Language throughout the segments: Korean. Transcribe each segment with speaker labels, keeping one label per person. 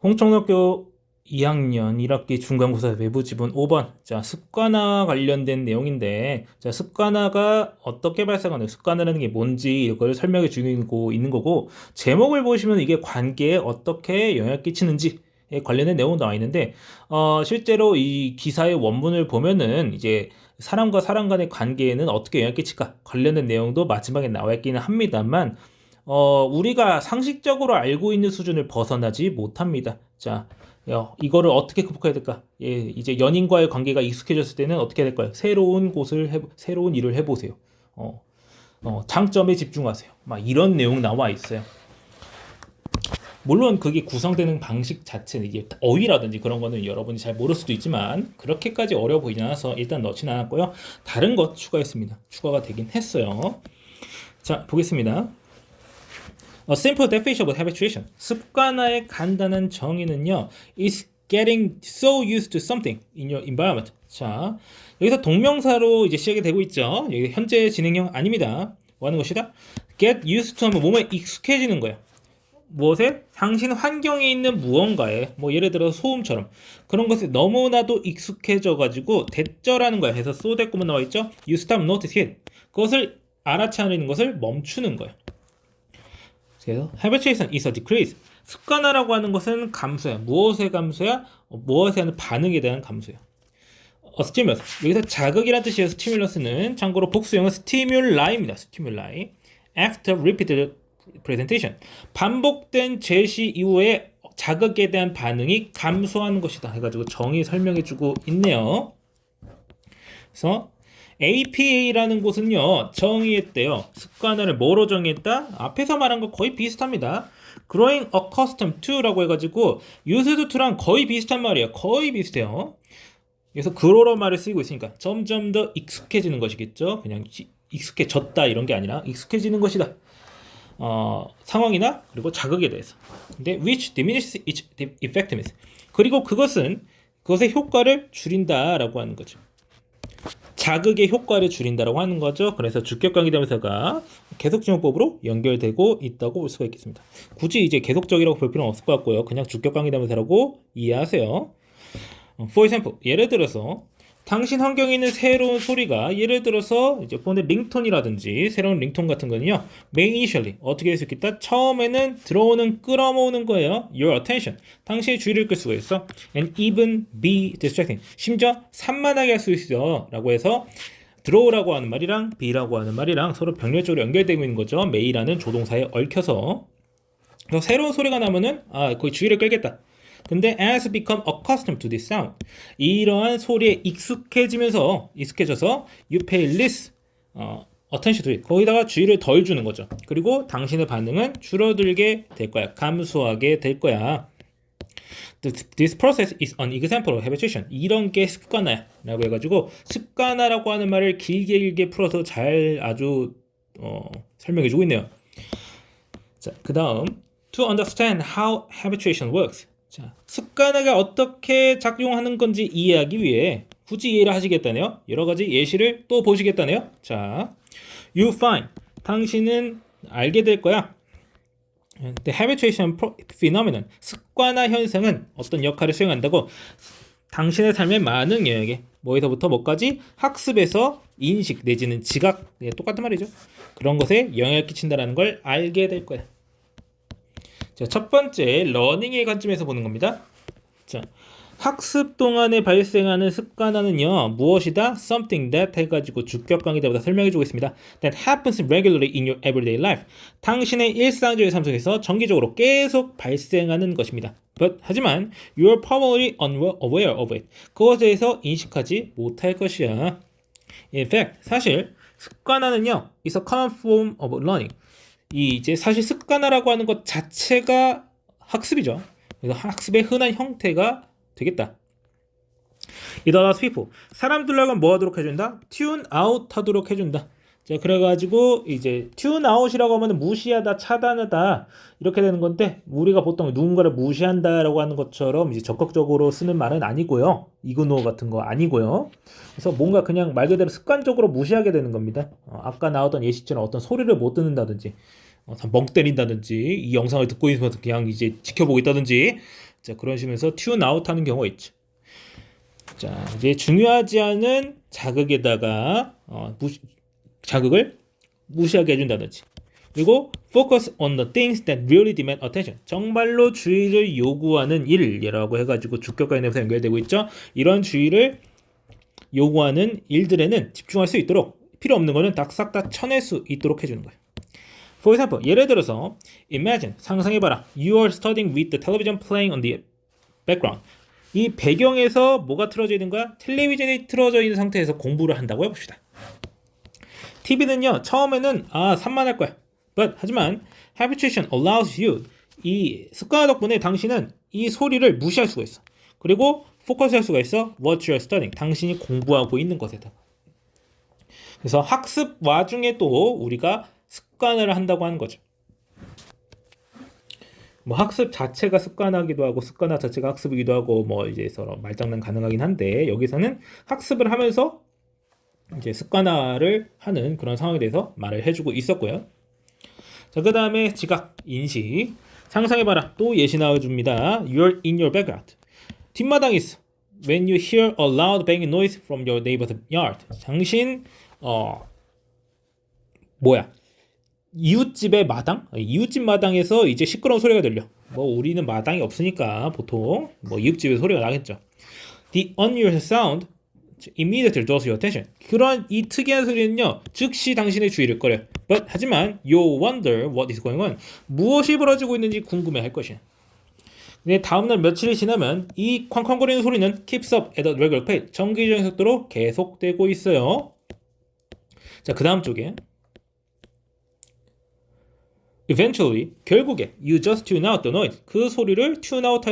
Speaker 1: 홍천학교 2학년 1학기 중간고사 외부 지문 5번. 자, 습관화 관련된 내용인데, 자, 습관화가 어떻게 발생하는, 습관화라는 게 뭔지 이걸 설명해 주고 있는 거고, 제목을 보시면 이게 관계에 어떻게 영향을 끼치는지에 관련된 내용 나와 있는데, 실제로 이 기사의 원문을 보면은 이제 사람과 사람 간의 관계에는 어떻게 영향을 끼칠까 관련된 내용도 마지막에 나와 있기는 합니다만, 우리가 상식적으로 알고 있는 수준을 벗어나지 못합니다. 자, 이거를 어떻게 극복해야 될까? 예, 이제 연인과의 관계가 익숙해졌을 때는 어떻게 해야 될까요? 새로운 일을 해보세요. 어, 장점에 집중하세요. 막 이런 내용 나와 있어요. 물론 그게 구성되는 방식 자체는 이게 어휘라든지 그런 거는 여러분이 잘 모를 수도 있지만 그렇게까지 어려워 보이지 않아서 일단 넣지는 않았고요. 다른 것 추가했습니다. 추가가 되긴 했어요. 자, 보겠습니다. A simple definition of habituation. 습관화의 간단한 정의는요. is getting so used to something in your environment. 자, 여기서 동명사로 이제 시작이 되고 있죠. 여기 현재 진행형 아닙니다. 뭐 하는 것이다? get used to 하면 몸에 익숙해지는 거예요. 무엇에? 당신 환경에 있는 무언가에 뭐 예를 들어 소음처럼 그런 것에 너무나도 익숙해져 가지고 대절하는 거야. 해서 so 됐고만 나와 있죠. You stop notice it. 그것을 알아차리는 것을 멈추는 거예요. 그래서 habituation is a decrease. 습관화라고 하는 것은 감소야. 무엇의 감소야? 무엇에 하는 반응에 대한 감소야. stimulus. 여기서 자극이라는 뜻이에요. stimulus는 참고로 복수형은 stimuli,입니다. stimuli. After repeated presentation. 반복된 제시 이후에 자극에 대한 반응이 감소하는 것이다. 해가지고 정의 설명해주고 있네요. 그래서 APA라는 곳은요 정의했대요. 습관화를 뭐로 정의했다? 앞에서 말한 거 거의 비슷합니다. Growing accustomed to라고 해가지고 used to랑 거의 비슷한 말이에요. 거의 비슷해요. 그래서 grow로 말을 쓰이고 있으니까 점점 더 익숙해지는 것이겠죠. 그냥 익숙해졌다 이런 게 아니라 익숙해지는 것이다. 상황이나 그리고 자극에 대해서. 근데 which diminishes its effectiveness. 그리고 그것의 효과를 줄인다라고 하는 거죠. 자극의 효과를 줄인다라고 하는 거죠. 그래서 주격관계 대명사가 계속지용법으로 연결되고 있다고 볼 수가 있겠습니다. 굳이 이제 계속적이라고 볼 필요는 없을 것 같고요. 그냥 주격관계 대명사라고 이해하세요. For example, 예를 들어서 당신 환경에 있는 새로운 소리가 예를 들어서 이제 폰의 링톤이라든지 새로운 링톤 같은 거는요. May initially 어떻게 할 수 있겠다? 처음에는 들어오는 끌어모으는 거예요. Your attention. 당신의 주의를 끌 수가 있어. And even be distracting. 심지어 산만하게 할 수 있어. 라고 해서 들어오라고 하는 말이랑 be라고 하는 말이랑 서로 병렬적으로 연결되고 있는 거죠. may라는 조동사에 얽혀서. 그래서 새로운 소리가 나면은 거의 주의를 끌겠다. 근데 as become accustomed to this sound. 이러한 소리에 익숙해져서 you pay less attention to it. 거기다가 주의를 덜 주는 거죠. 그리고 당신의 반응은 줄어들게 될 거야. 감소하게 될 거야. This process is an example of habituation. 이런 게 습관화야 라고 해가지고 습관화라고 하는 말을 길게 풀어서 잘 아주 설명해주고 있네요. 자, 그 다음 To understand how habituation works. 자, 습관화가 어떻게 작용하는 건지 이해하기 위해 굳이 이해를 하시겠다네요. 여러 가지 예시를 또 보시겠다네요. 자, you find. 당신은 알게 될 거야. The habituation phenomenon. 습관화 현상은 어떤 역할을 수행한다고 당신의 삶의 많은 영역에 뭐에서부터 뭐까지 학습에서 인식 내지는 지각 똑같은 말이죠. 그런 것에 영향을 끼친다는 걸 알게 될 거야. 자, 첫 번째 러닝의 관점에서 보는 겁니다. 자, 학습 동안에 발생하는 습관화는요 무엇이다? Something that 해가지고 주격관계대보다 설명해주고 있습니다. That happens regularly in your everyday life. 당신의 일상적인 삶 속에서 정기적으로 계속 발생하는 것입니다. 하지만 you are probably unaware of it. 그것에 대해서 인식하지 못할 것이야. In fact, 사실 습관화는요 is a common form of learning. 이제 사실 습관화라고 하는 것 자체가 학습이죠. 그래서 학습의 흔한 형태가 되겠다. It allows people. 사람들과 뭐 하도록 해준다? Tune out 하도록 해준다. 자, 그래가지고 이제 tune out이라고 하면 무시하다, 차단하다 이렇게 되는 건데 우리가 보통 누군가를 무시한다라고 하는 것처럼 이제 적극적으로 쓰는 말은 아니고요. 이그노어 같은 거 아니고요. 그래서 뭔가 그냥 말 그대로 습관적으로 무시하게 되는 겁니다. 아까 나왔던 예시처럼 어떤 소리를 못 듣는다든지 멍 때린다든지 이 영상을 듣고 있으면서 그냥 이제 지켜보고 있다든지 자, 그런 식으로 tune out 하는 경우가 있죠. 자, 이제 중요하지 않은 자극에다가 자극을 무시하게 해준다든지. 그리고 focus on the things that really demand attention. 정말로 주의를 요구하는 일이라고 해가지고 주격과 내용에서 연결되고 있죠. 이런 주의를 요구하는 일들에는 집중할 수 있도록 필요 없는 거는 싹 다 쳐낼 수 있도록 해주는 거예요. For example, 예를 들어서 imagine, 상상해봐라. You are studying with the television playing on the background. 이 배경에서 뭐가 틀어져 있는 거야? 텔레비전이 틀어져 있는 상태에서 공부를 한다고 해봅시다. TV는요, 처음에는 산만할 거야. 하지만 habituation allows you, 이 습관화 덕분에 당신은 이 소리를 무시할 수가 있어. 그리고 포커스할 수가 있어. What you are studying, 당신이 공부하고 있는 것에다. 그래서 학습 와중에 또 우리가 습관을 한다고 하는 거죠. 뭐 학습 자체가 습관화기도 하고 습관화 자체가 학습이기도 하고 뭐 이제 서로 말장난 가능하긴 한데 여기서는 학습을 하면서 이제 습관화를 하는 그런 상황에 대해서 말을 해주고 있었고요. 자, 그 다음에 지각, 인식. 상상해봐라. 또 예시 나와줍니다. You're in your backyard. 뒷마당에 있어. When you hear a loud banging noise from your neighbor's yard. 당신 이웃집의 마당? 이웃집 마당에서 이제 시끄러운 소리가 들려. 뭐 우리는 마당이 없으니까 보통 뭐 이웃집에 소리가 나겠죠. The unusual sound immediately draws your attention. 그런 이 특이한 소리는요, 즉시 당신의 주의를 끌어요. 하지만 you wonder what is going on. 무엇이 벌어지고 있는지 궁금해할 것이야. 근데 다음날 며칠이 지나면 이 쾅쾅거리는 소리는 keeps up at a regular pace. 정기적인 속도로 계속되고 있어요. 자, 그 다음 쪽에 Eventually, 결국에 you just tune out the noise. 그 소리를 tune out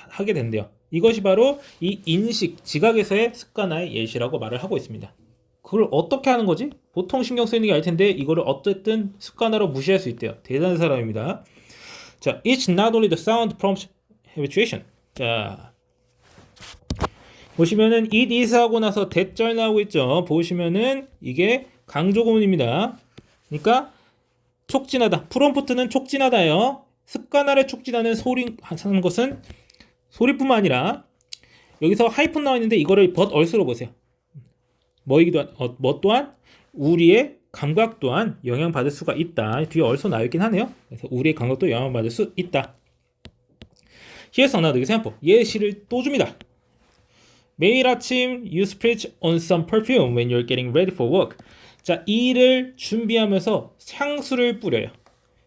Speaker 1: 하게 된대요. 이것이 바로 이 인식, 지각에서의 습관화의 예시라고 말을 하고 있습니다. 그걸 어떻게 하는 거지? 보통 신경 쓰이는 게 아닐 텐데 이거를 어쨌든 습관화로 무시할 수 있대요. 대단한 사람입니다. 자, it's not only the sound prompts habituation. 자, 보시면은 it is 하고 나서 대절 나오고 있죠. 보시면은 이게 강조구문입니다. 그러니까 촉진하다. 프롬프트는 촉진하다예요. 습관화를 촉진하는 소리 하는 것은 소리뿐만 아니라 여기서 하이픈 나와 있는데 이거를 but also로 보세요. 뭐 또한 우리의 감각 또한 영향받을 수가 있다. 뒤에 also 나와 있긴 하네요. 그래서 우리의 감각도 영향받을 수 있다. Here's another example. 예시를 또 줍니다. 매일 아침 you spritz on some perfume when you're getting ready for work. 자, 일을 준비하면서 향수를 뿌려요.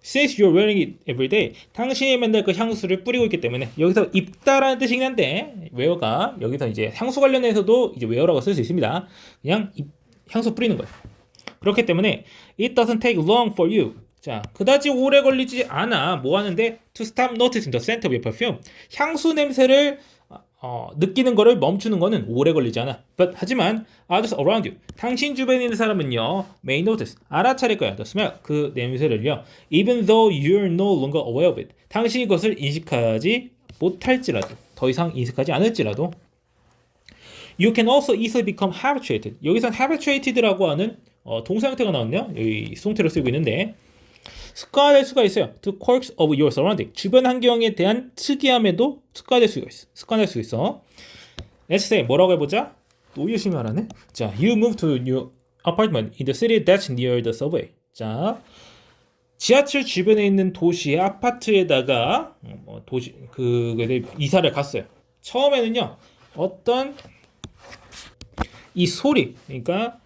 Speaker 1: Since you're wearing it every day, 당신이 맨날 그 향수를 뿌리고 있기 때문에 여기서 입다라는 뜻이긴 한데 웨어가 여기서 이제 향수 관련해서도 이제 웨어라고 쓸 수 있습니다. 그냥 향수 뿌리는 거예요. 그렇기 때문에 it doesn't take long for you. 자, 그다지 오래 걸리지 않아. 뭐 하는데 to stop noticing the scent of your perfume. 향수 냄새를 느끼는 거를 멈추는 거는 오래 걸리지 않아. 하지만 others around you, 당신 주변에 있는 사람은요, may notice, 알아차릴 거야. the smell, 그 냄새를요. even though you're no longer aware of it, 당신이 그것을 인식하지 못할지라도, 더 이상 인식하지 않을지라도. You can also easily become habituated. 여기선 habituated라고 하는 동사 형태가 나왔네요. 여기 수동태로 쓰고 있는데 습관화될 수가 있어요. To quirks of your surrounding. 주변 환경에 대한 특이함에도 습관화될 수가 있어. 습관화될 수 있어. Let's say 뭐라고 해보자. 또 열심히 말하네. 자, you move to a new apartment in the city that's near the subway. 자, 지하철 주변에 있는 도시의 아파트에다가 이사를 갔어요. 처음에는요, 어떤 이 소리, 그러니까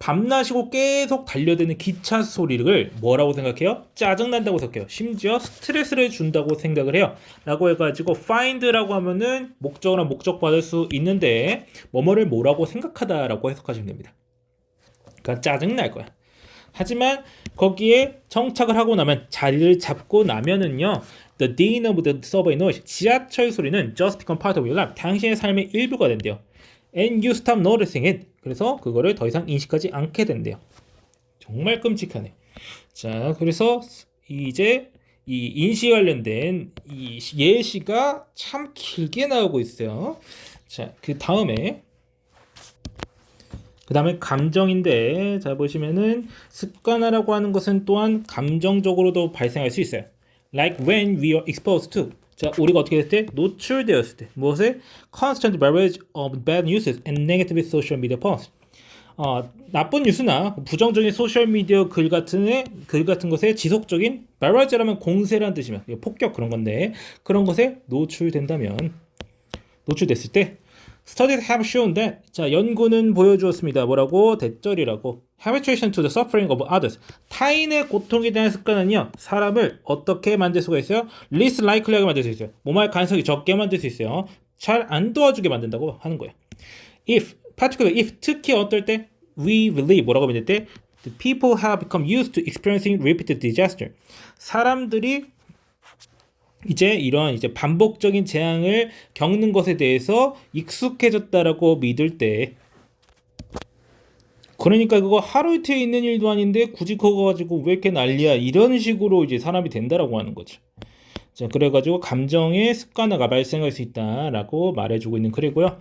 Speaker 1: 밤낮이고 계속 달려드는 기차 소리를 뭐라고 생각해요? 짜증난다고 생각해요. 심지어 스트레스를 준다고 생각을 해요. 라고 해가지고 find라고 하면은 목적어나 목적 받을 수 있는데 뭐뭐를 뭐라고 생각하다라고 해석하시면 됩니다. 그러니까 짜증날 거야. 하지만 거기에 정착을 하고 나면 자리를 잡고 나면은요, the din of the subway noise, 지하철 소리는 just become part of your life, 당신의 삶의 일부가 된대요. And you stop noticing it. 그래서 그거를 더 이상 인식하지 않게 된대요. 정말 끔찍하네. 자, 그래서 이제 이 인식 관련된 이 예시가 참 길게 나오고 있어요. 자, 그 다음에 감정인데, 자 보시면은 습관화라고 하는 것은 또한 감정적으로도 발생할 수 있어요. Like when we are exposed to. 자, 우리가 어떻게 됐을 때? 노출되었을 때. 무엇에? Constant barrage of bad news and negative social media posts. 나쁜 뉴스나 부정적인 소셜미디어 글 같은 것에 지속적인 barrage라면 공세라는 뜻이면 폭격 그런 건데 그런 것에 노출됐을 때 Studies have shown that 자 연구는 보여주었습니다. 뭐라고? 대절이라고 habituation to the suffering of others 타인의 고통에 대한 습관은요 사람을 어떻게 만들 수가 있어요? least likely하게 만들 수 있어요. 몸할 가능성이 적게 만들 수 있어요. 잘 안 도와주게 만든다고 하는 거예요. Particularly if 특히 어떨 때 we believe 뭐라고 믿을 때 the people have become used to experiencing repeated disaster 사람들이 이제 이러한 이제 반복적인 재앙을 겪는 것에 대해서 익숙해졌다라고 믿을 때 그러니까 그거 하루 이틀에 있는 일도 아닌데 굳이 그거 가지고 왜 이렇게 난리야 이런 식으로 이제 사람이 된다라고 하는 거죠. 자, 그래가지고 감정의 습관화가 발생할 수 있다라고 말해주고 있는 글이고요.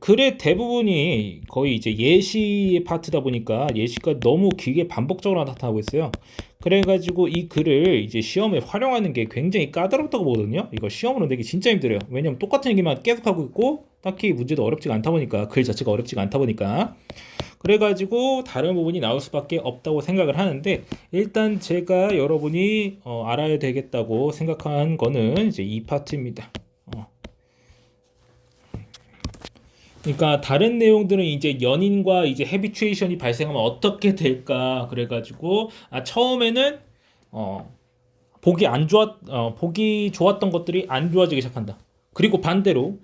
Speaker 1: 글의 대부분이 거의 이제 예시의 파트다 보니까 예시가 너무 길게 반복적으로 나타나고 있어요. 그래가지고 이 글을 이제 시험에 활용하는 게 굉장히 까다롭다고 보거든요. 이거 시험으로 내기 진짜 힘들어요. 왜냐면 똑같은 얘기만 계속 하고 있고 딱히 문제도 어렵지가 않다 보니까 글 자체가 어렵지가 않다 보니까 그래가지고 다른 부분이 나올 수밖에 없다고 생각을 하는데 일단 제가 여러분이 알아야 되겠다고 생각한 거는 이제 이 파트입니다. 그러니까 다른 내용들은 이제 연인과 이제 헤비추에이션이 발생하면 어떻게 될까 그래가지고 처음에는 보기 좋았던 것들이 안 좋아지기 시작한다. 그리고 반대로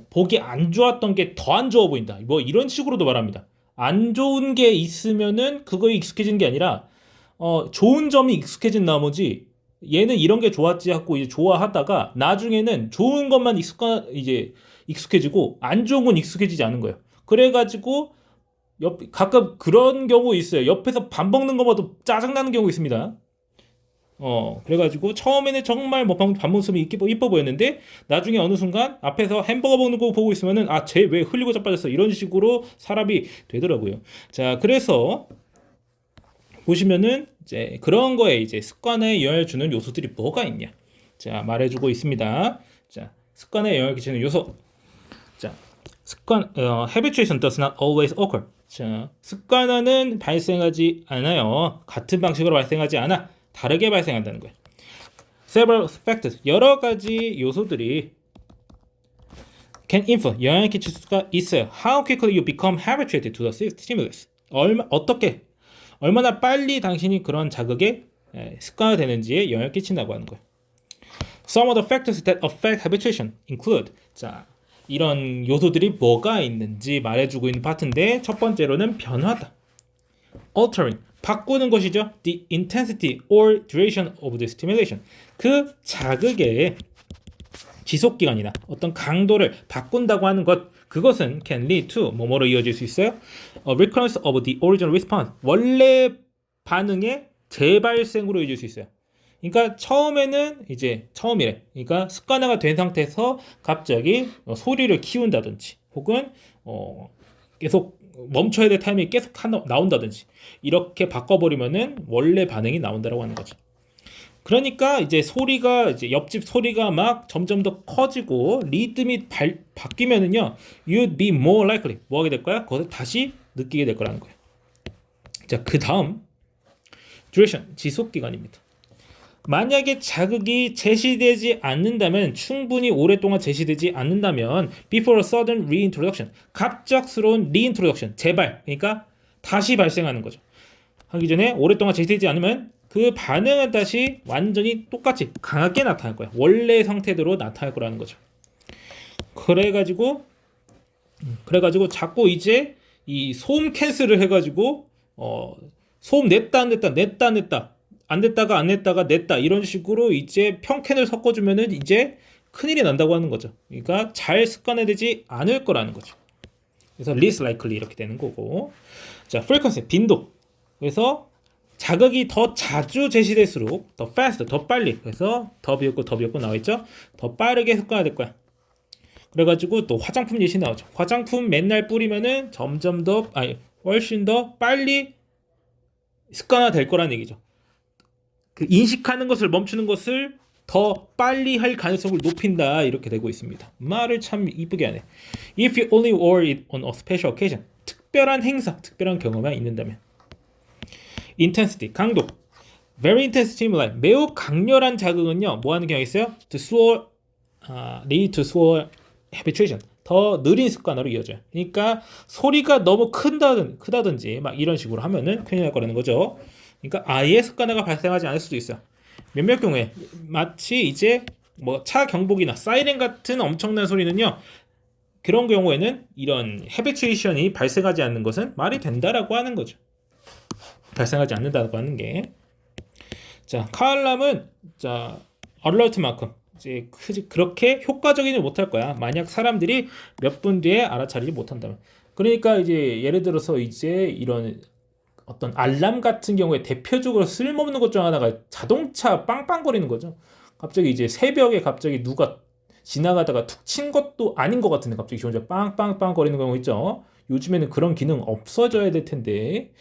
Speaker 1: 보기 안 좋았던 게 더 안 좋아 보인다. 뭐 이런 식으로도 말합니다. 안 좋은 게 있으면은 그거에 익숙해진 게 아니라 좋은 점이 익숙해진 나머지 얘는 이런 게 좋았지 하고 이제 좋아하다가 나중에는 좋은 것만 익숙해지고 안 좋은 건 익숙해지지 않은 거예요. 그래가지고 가끔 그런 경우 있어요. 옆에서 밥 먹는 거 봐도 짜증나는 경우 있습니다. 그래가지고 처음에는 정말 뭐 밥 모습이 이뻐 보였는데 나중에 어느 순간 앞에서 햄버거 먹는 거 보고 있으면은 쟤 왜 흘리고 자빠졌어 이런 식으로 사람이 되더라고요. 자, 그래서 보시면은 이제 그런 거에 이제 습관에 영향을 주는 요소들이 뭐가 있냐? 자, 말해주고 있습니다. 자, 습관에 영향을 끼치는 요소. 자, habituation does not always occur. 자, 습관화는 발생하지 않아요. 같은 방식으로 발생하지 않아. 다르게 발생한다는 거예요. Several factors, 여러 가지 요소들이 can influence, 영향을 끼칠 수가 있어요. How quickly you become habituated to the stimulus. 얼마나 빨리 당신이 그런 자극에 습관화되는지에 영향을 끼친다고 하는 거예요. Some of the factors that affect habituation include, 자, 이런 요소들이 뭐가 있는지 말해주고 있는 파트인데 첫 번째로는 변화다. Altering, 바꾸는 것이죠. The intensity or duration of the stimulation. 그 자극의 지속기간이나 어떤 강도를 바꾼다고 하는 것, 그것은 can lead to 뭐뭐로 이어질 수 있어요. A recurrence of the original response. 원래 반응의 재발생으로 이어질 수 있어요. 그러니까 처음에는 이제 처음이래. 그러니까 습관화가 된 상태에서 갑자기 소리를 키운다든지 혹은 계속 멈춰야 될 타이밍이 계속 나온다든지 이렇게 바꿔버리면은 원래 반응이 나온다라고 하는 거죠. 그러니까 이제 소리가 이제 옆집 소리가 막 점점 더 커지고 리듬이 바뀌면은요, you'd be more likely 뭐 하게 될 거야? 그것을 다시 느끼게 될 거라는 거예요. 자, 그 다음 duration 지속 기간입니다. 만약에 자극이 제시되지 않는다면 충분히 오랫동안 제시되지 않는다면 before a sudden reintroduction 갑작스러운 reintroduction 재발 그러니까 다시 발생하는 거죠. 하기 전에 오랫동안 제시되지 않으면 그 반응은 다시 완전히 똑같이 강하게 나타날 거야. 원래 상태대로 나타날 거라는 거죠. 그래가지고 자꾸 이제 이 소음 캔슬을 해가지고 소음 냈다 안 냈다가 냈다 이런 식으로 이제 평캔을 섞어주면은 이제 큰일이 난다고 하는 거죠. 그러니까 잘 습관화되지 않을 거라는 거죠. 그래서 least likely 이렇게 되는 거고, 자 frequency 빈도. 그래서 자극이 더 자주 제시될수록 더 fast 더 빨리. 그래서 더 비었고 나와 있죠. 더 빠르게 습관화될 거야. 그래가지고 또 화장품 예시 나오죠. 화장품 맨날 뿌리면은 훨씬 더 빨리 습관화될 거라는 얘기죠. 그 인식하는 것을 멈추는 것을 더 빨리 할 가능성을 높인다 이렇게 되고 있습니다. 말을 참 이쁘게 하네. If you only wore it on a special occasion. 특별한 행사, 특별한 경험만 있는다면. Intensity, 강도. Very intense stimuli. 매우 강렬한 자극은요. 뭐 하는 경향이 있어요? To slow, lead to slow habituation. 더 느린 습관으로 이어져요. 그러니까 소리가 너무 크다든지 막 이런 식으로 하면은 큰일 날 거라는 거죠. 그러니까 아예 습관화가 발생하지 않을 수도 있어요. 몇몇 경우에 마치 이제 뭐 차 경보기나 사이렌 같은 엄청난 소리는요. 그런 경우에는 이런 헤비추에이션이 발생하지 않는 것은 말이 된다라고 하는 거죠. 발생하지 않는다고 하는 게. 자, 카알람은 자, 얼러트만큼 이제 그렇게 효과적이지 못할 거야. 만약 사람들이 몇 분 뒤에 알아차리지 못한다면. 그러니까 이제 예를 들어서 이제 이런 어떤 알람 같은 경우에 대표적으로 쓸모없는 것 중 하나가 자동차 빵빵거리는 거죠. 갑자기 이제 새벽에 갑자기 누가 지나가다가 툭 친 것도 아닌 것 같은데 갑자기 지 혼자 빵빵빵 거리는 경우 있죠. 요즘에는 그런 기능 없어져야 될 텐데.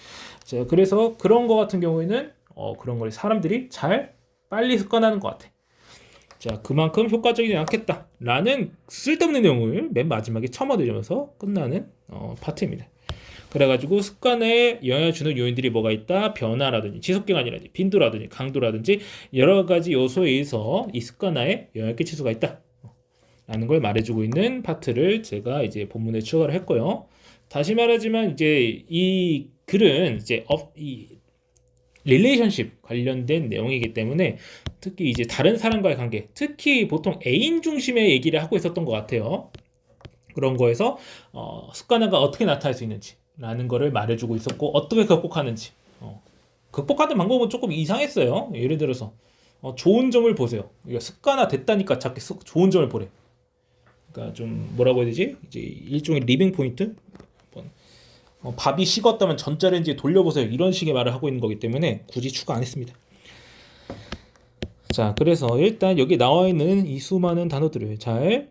Speaker 1: 자, 그래서 그런 거 같은 경우에는 그런 걸 사람들이 잘 빨리 습관하는 것 같아. 자, 그만큼 효과적이지 않겠다라는 쓸데없는 내용을 맨 마지막에 첨언해주면서 끝나는 파트입니다. 그래가지고 습관에 영향을 주는 요인들이 뭐가 있다? 변화라든지 지속기간이라든지 빈도라든지 강도라든지 여러 가지 요소에 의해서 이 습관화에 영향을 끼칠 수가 있다 라는 걸 말해주고 있는 파트를 제가 이제 본문에 추가를 했고요. 다시 말하지만 이제 이 글은 이제 이 릴레이션십 관련된 내용이기 때문에 특히 이제 다른 사람과의 관계, 특히 보통 애인 중심의 얘기를 하고 있었던 것 같아요. 그런 거에서 습관화가 어떻게 나타날 수 있는지 라는 거를 말해주고 있었고 어떻게 극복하는지 극복하는 방법은 조금 이상했어요. 예를 들어서 좋은 점을 보세요. 습관화 됐다니까 자꾸 좋은 점을 보래. 그러니까 좀 뭐라고 해야 되지? 이제 일종의 리빙 포인트? 밥이 식었다면 전자레인지에 돌려보세요. 이런 식의 말을 하고 있는 거기 때문에 굳이 추가 안 했습니다. 자, 그래서 일단 여기 나와 있는 이 수많은 단어들을 잘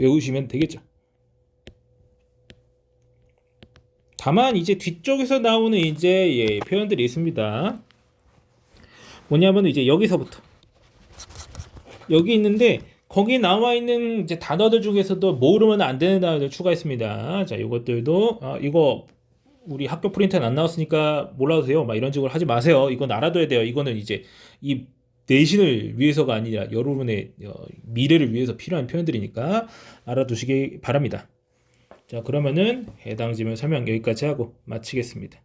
Speaker 1: 외우시면 되겠죠. 다만 이제 뒤쪽에서 나오는 이제 표현들이 있습니다. 뭐냐면 이제 여기서부터 여기 있는데 거기 나와 있는 이제 단어들 중에서도 모르면 안 되는 단어들 추가했습니다. 자, 이것들도 이거 우리 학교 프린트는 안 나왔으니까 몰라도 돼요. 막 이런 식으로 하지 마세요. 이건 알아둬야 돼요. 이거는 이제 이 내신을 위해서가 아니라 여러분의 미래를 위해서 필요한 표현들이니까 알아두시기 바랍니다. 자, 그러면은 해당 지문 설명 여기까지 하고 마치겠습니다.